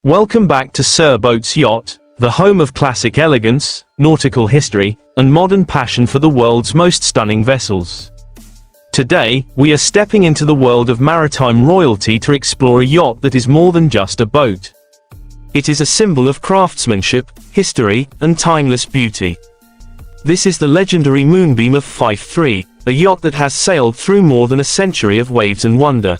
Welcome back to Sir Boats Yacht, the home of classic elegance, nautical history, and modern passion for the world's most stunning vessels. Today, we are stepping into the world of maritime royalty to explore a yacht that is more than just a boat. It is a symbol of craftsmanship, history, and timeless beauty. This is the legendary Moonbeam of Fife III, a yacht that has sailed through more than a century of waves and wonder.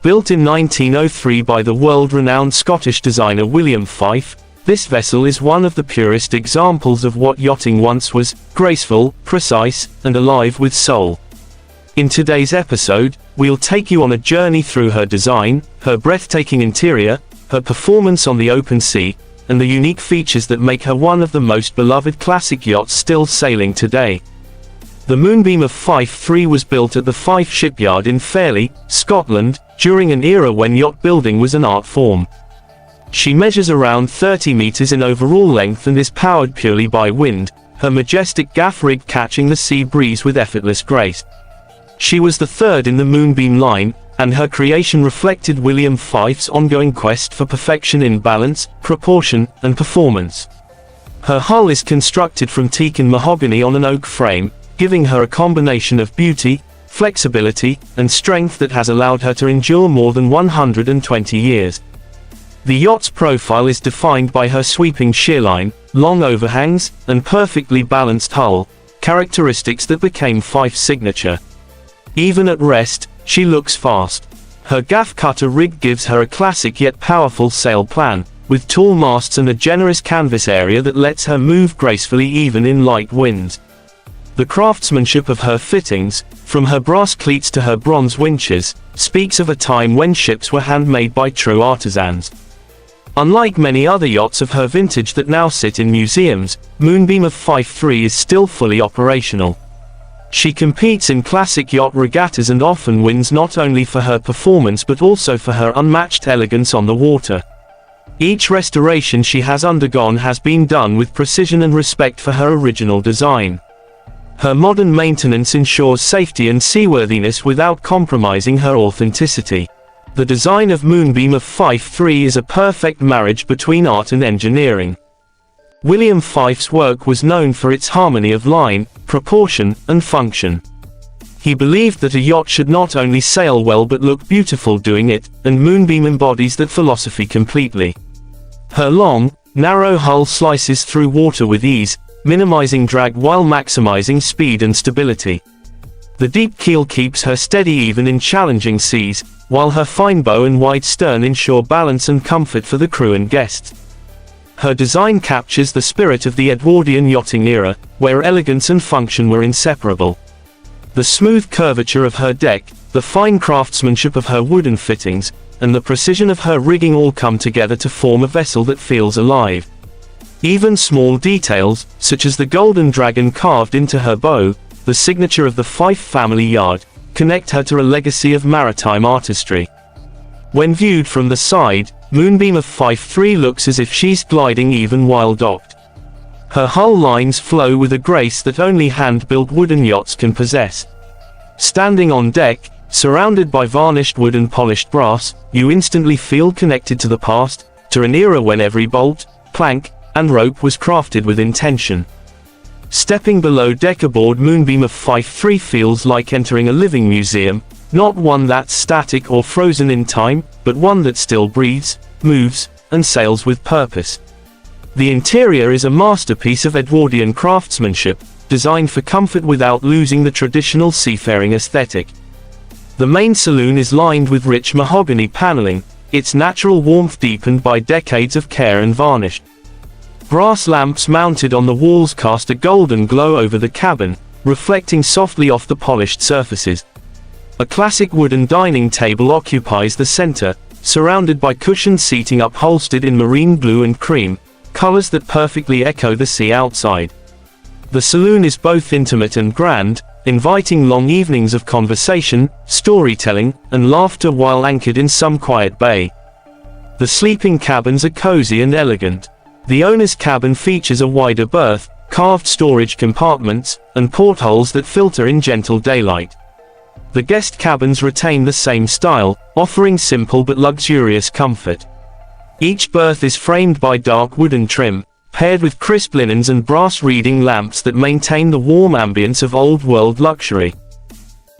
Built in 1903 by the world-renowned Scottish designer William Fife, this vessel is one of the purest examples of what yachting once was: graceful, precise, and alive with soul. In today's episode, we'll take you on a journey through her design, her breathtaking interior, her performance on the open sea, and the unique features that make her one of the most beloved classic yachts still sailing today. The Moonbeam of Fife III was built at the Fife shipyard in Fairlie, Scotland, during an era when yacht building was an art form. She measures around 30 meters in overall length and is powered purely by wind, her majestic gaff rig catching the sea breeze with effortless grace. She was the third in the Moonbeam line, and her creation reflected William Fife's ongoing quest for perfection in balance, proportion, and performance. Her hull is constructed from teak and mahogany on an oak frame, giving her a combination of beauty, flexibility, and strength that has allowed her to endure more than 120 years. The yacht's profile is defined by her sweeping shearline, long overhangs, and perfectly balanced hull, characteristics that became Fife's signature. Even at rest, she looks fast. Her gaff cutter rig gives her a classic yet powerful sail plan, with tall masts and a generous canvas area that lets her move gracefully even in light winds. The craftsmanship of her fittings, from her brass cleats to her bronze winches, speaks of a time when ships were handmade by true artisans. Unlike many other yachts of her vintage that now sit in museums, Moonbeam of Fife III is still fully operational. She competes in classic yacht regattas and often wins not only for her performance but also for her unmatched elegance on the water. Each restoration she has undergone has been done with precision and respect for her original design. Her modern maintenance ensures safety and seaworthiness without compromising her authenticity. The design of Moonbeam of Fife III is a perfect marriage between art and engineering. William Fife's work was known for its harmony of line, proportion, and function. He believed that a yacht should not only sail well but look beautiful doing it, and Moonbeam embodies that philosophy completely. Her long, narrow hull slices through water with ease, minimizing drag while maximizing speed and stability. The deep keel keeps her steady even in challenging seas, while her fine bow and wide stern ensure balance and comfort for the crew and guests. Her design captures the spirit of the Edwardian yachting era, where elegance and function were inseparable. The smooth curvature of her deck, the fine craftsmanship of her wooden fittings, and the precision of her rigging all come together to form a vessel that feels alive. Even small details, such as the golden dragon carved into her bow, the signature of the Fife family yard, connect her to a legacy of maritime artistry. When viewed from the side, Moonbeam of Fife III looks as if she's gliding even while docked. Her hull lines flow with a grace that only hand-built wooden yachts can possess. Standing on deck, surrounded by varnished wood and polished brass, you instantly feel connected to the past, to an era when every bolt, plank, and rope was crafted with intention. Stepping below deck aboard Moonbeam of Fife III feels like entering a living museum, not one that's static or frozen in time, but one that still breathes, moves, and sails with purpose. The interior is a masterpiece of Edwardian craftsmanship, designed for comfort without losing the traditional seafaring aesthetic. The main saloon is lined with rich mahogany paneling, its natural warmth deepened by decades of care and varnish. Brass lamps mounted on the walls cast a golden glow over the cabin, reflecting softly off the polished surfaces. A classic wooden dining table occupies the center, surrounded by cushioned seating upholstered in marine blue and cream, colors that perfectly echo the sea outside. The saloon is both intimate and grand, inviting long evenings of conversation, storytelling, and laughter while anchored in some quiet bay. The sleeping cabins are cozy and elegant. The owner's cabin features a wider berth, carved storage compartments, and portholes that filter in gentle daylight. The guest cabins retain the same style, offering simple but luxurious comfort. Each berth is framed by dark wooden trim, paired with crisp linens and brass reading lamps that maintain the warm ambience of old-world luxury.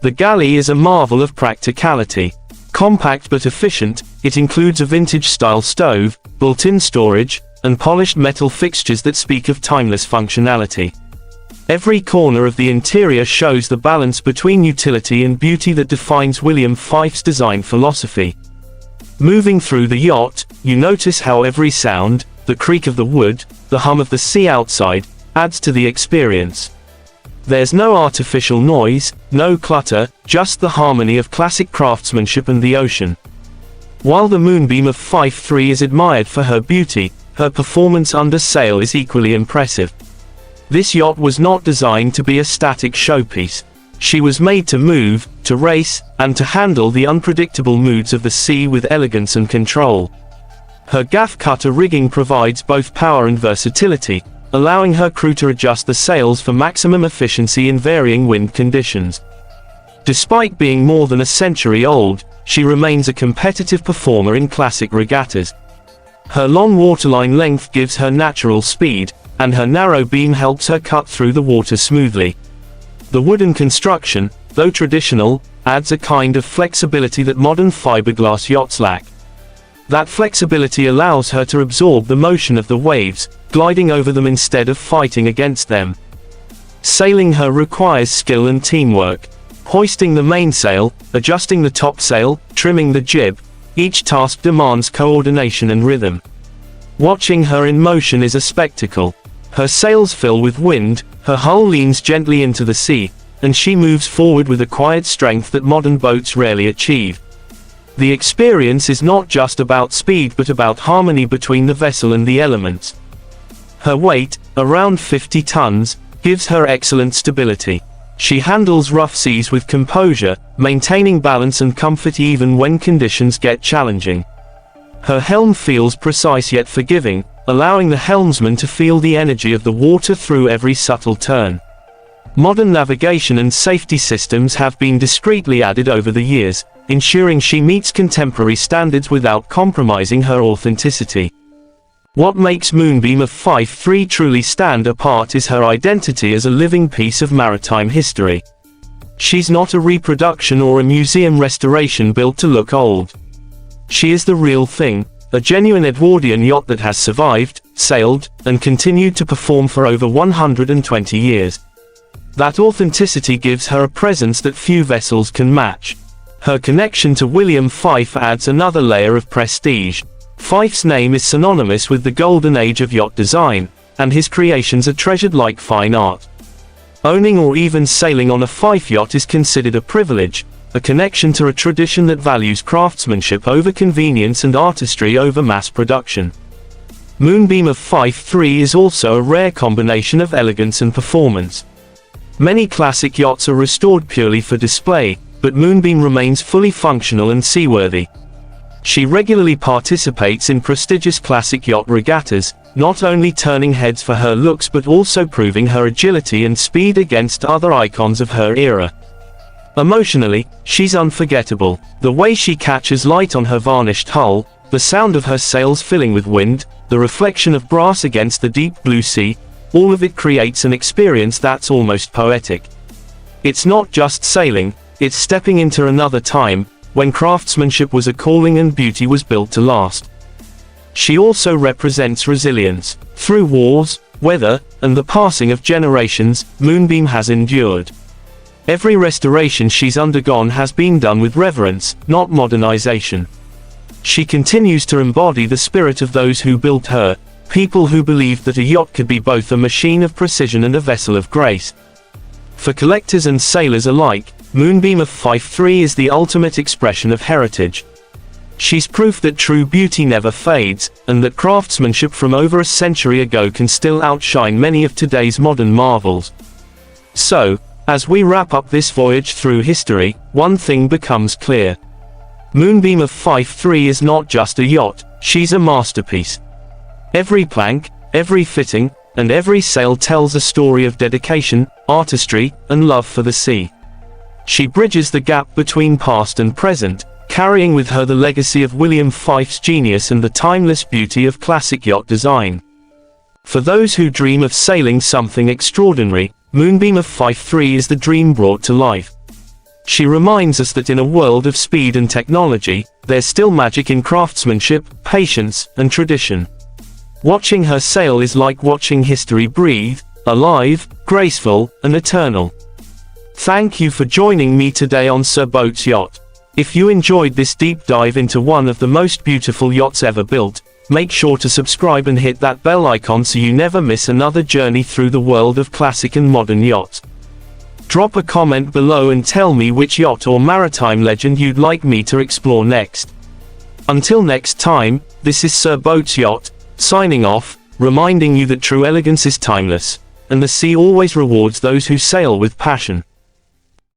The galley is a marvel of practicality. Compact but efficient, it includes a vintage-style stove, built-in storage, and polished metal fixtures that speak of timeless functionality. Every corner of the interior shows the balance between utility and beauty that defines William Fife's design philosophy. Moving through the yacht, you notice how every sound, the creak of the wood, the hum of the sea outside, adds to the experience. There's no artificial noise, no clutter, just the harmony of classic craftsmanship and the ocean. While the Moonbeam of Fife III is admired for her beauty, her performance under sail is equally impressive. This yacht was not designed to be a static showpiece. She was made to move, to race, and to handle the unpredictable moods of the sea with elegance and control. Her gaff cutter rigging provides both power and versatility, allowing her crew to adjust the sails for maximum efficiency in varying wind conditions. Despite being more than a century old, she remains a competitive performer in classic regattas. Her long waterline length gives her natural speed, and her narrow beam helps her cut through the water smoothly. The wooden construction, though traditional, adds a kind of flexibility that modern fiberglass yachts lack. That flexibility allows her to absorb the motion of the waves, gliding over them instead of fighting against them. Sailing her requires skill and teamwork. Hoisting the mainsail, adjusting the topsail, trimming the jib, each task demands coordination and rhythm. Watching her in motion is a spectacle. Her sails fill with wind, her hull leans gently into the sea, and she moves forward with a quiet strength that modern boats rarely achieve. The experience is not just about speed but about harmony between the vessel and the elements. Her weight, around 50 tons, gives her excellent stability. She handles rough seas with composure, maintaining balance and comfort even when conditions get challenging. Her helm feels precise yet forgiving, allowing the helmsman to feel the energy of the water through every subtle turn. Modern navigation and safety systems have been discreetly added over the years, ensuring she meets contemporary standards without compromising her authenticity. What makes Moonbeam of Fife III truly stand apart is her identity as a living piece of maritime history. She's not a reproduction or a museum restoration built to look old. She is the real thing, a genuine Edwardian yacht that has survived, sailed, and continued to perform for over 120 years. That authenticity gives her a presence that few vessels can match. Her connection to William Fife adds another layer of prestige. Fife's name is synonymous with the golden age of yacht design, and his creations are treasured like fine art. Owning or even sailing on a Fife yacht is considered a privilege, a connection to a tradition that values craftsmanship over convenience and artistry over mass production. Moonbeam of Fife III is also a rare combination of elegance and performance. Many classic yachts are restored purely for display, but Moonbeam remains fully functional and seaworthy. She regularly participates in prestigious classic yacht regattas, not only turning heads for her looks but also proving her agility and speed against other icons of her era. Emotionally, she's unforgettable. The way she catches light on her varnished hull, the sound of her sails filling with wind, the reflection of brass against the deep blue sea, all of it creates an experience that's almost poetic. It's not just sailing, it's stepping into another time, when craftsmanship was a calling and beauty was built to last. She also represents resilience. Through wars, weather, and the passing of generations, Moonbeam has endured. Every restoration she's undergone has been done with reverence, not modernization. She continues to embody the spirit of those who built her, people who believed that a yacht could be both a machine of precision and a vessel of grace. For collectors and sailors alike, Moonbeam of Fife III is the ultimate expression of heritage. She's proof that true beauty never fades, and that craftsmanship from over a century ago can still outshine many of today's modern marvels. So, as we wrap up this voyage through history, one thing becomes clear. Moonbeam of Fife III is not just a yacht, she's a masterpiece. Every plank, every fitting, and every sail tells a story of dedication, artistry, and love for the sea. She bridges the gap between past and present, carrying with her the legacy of William Fife's genius and the timeless beauty of classic yacht design. For those who dream of sailing something extraordinary, Moonbeam of Fife III is the dream brought to life. She reminds us that in a world of speed and technology, there's still magic in craftsmanship, patience, and tradition. Watching her sail is like watching history breathe, alive, graceful, and eternal. Thank you for joining me today on Sir Boats Yacht. If you enjoyed this deep dive into one of the most beautiful yachts ever built, make sure to subscribe and hit that bell icon so you never miss another journey through the world of classic and modern yachts. Drop a comment below and tell me which yacht or maritime legend you'd like me to explore next. Until next time, this is Sir Boats Yacht, signing off, reminding you that true elegance is timeless, and the sea always rewards those who sail with passion.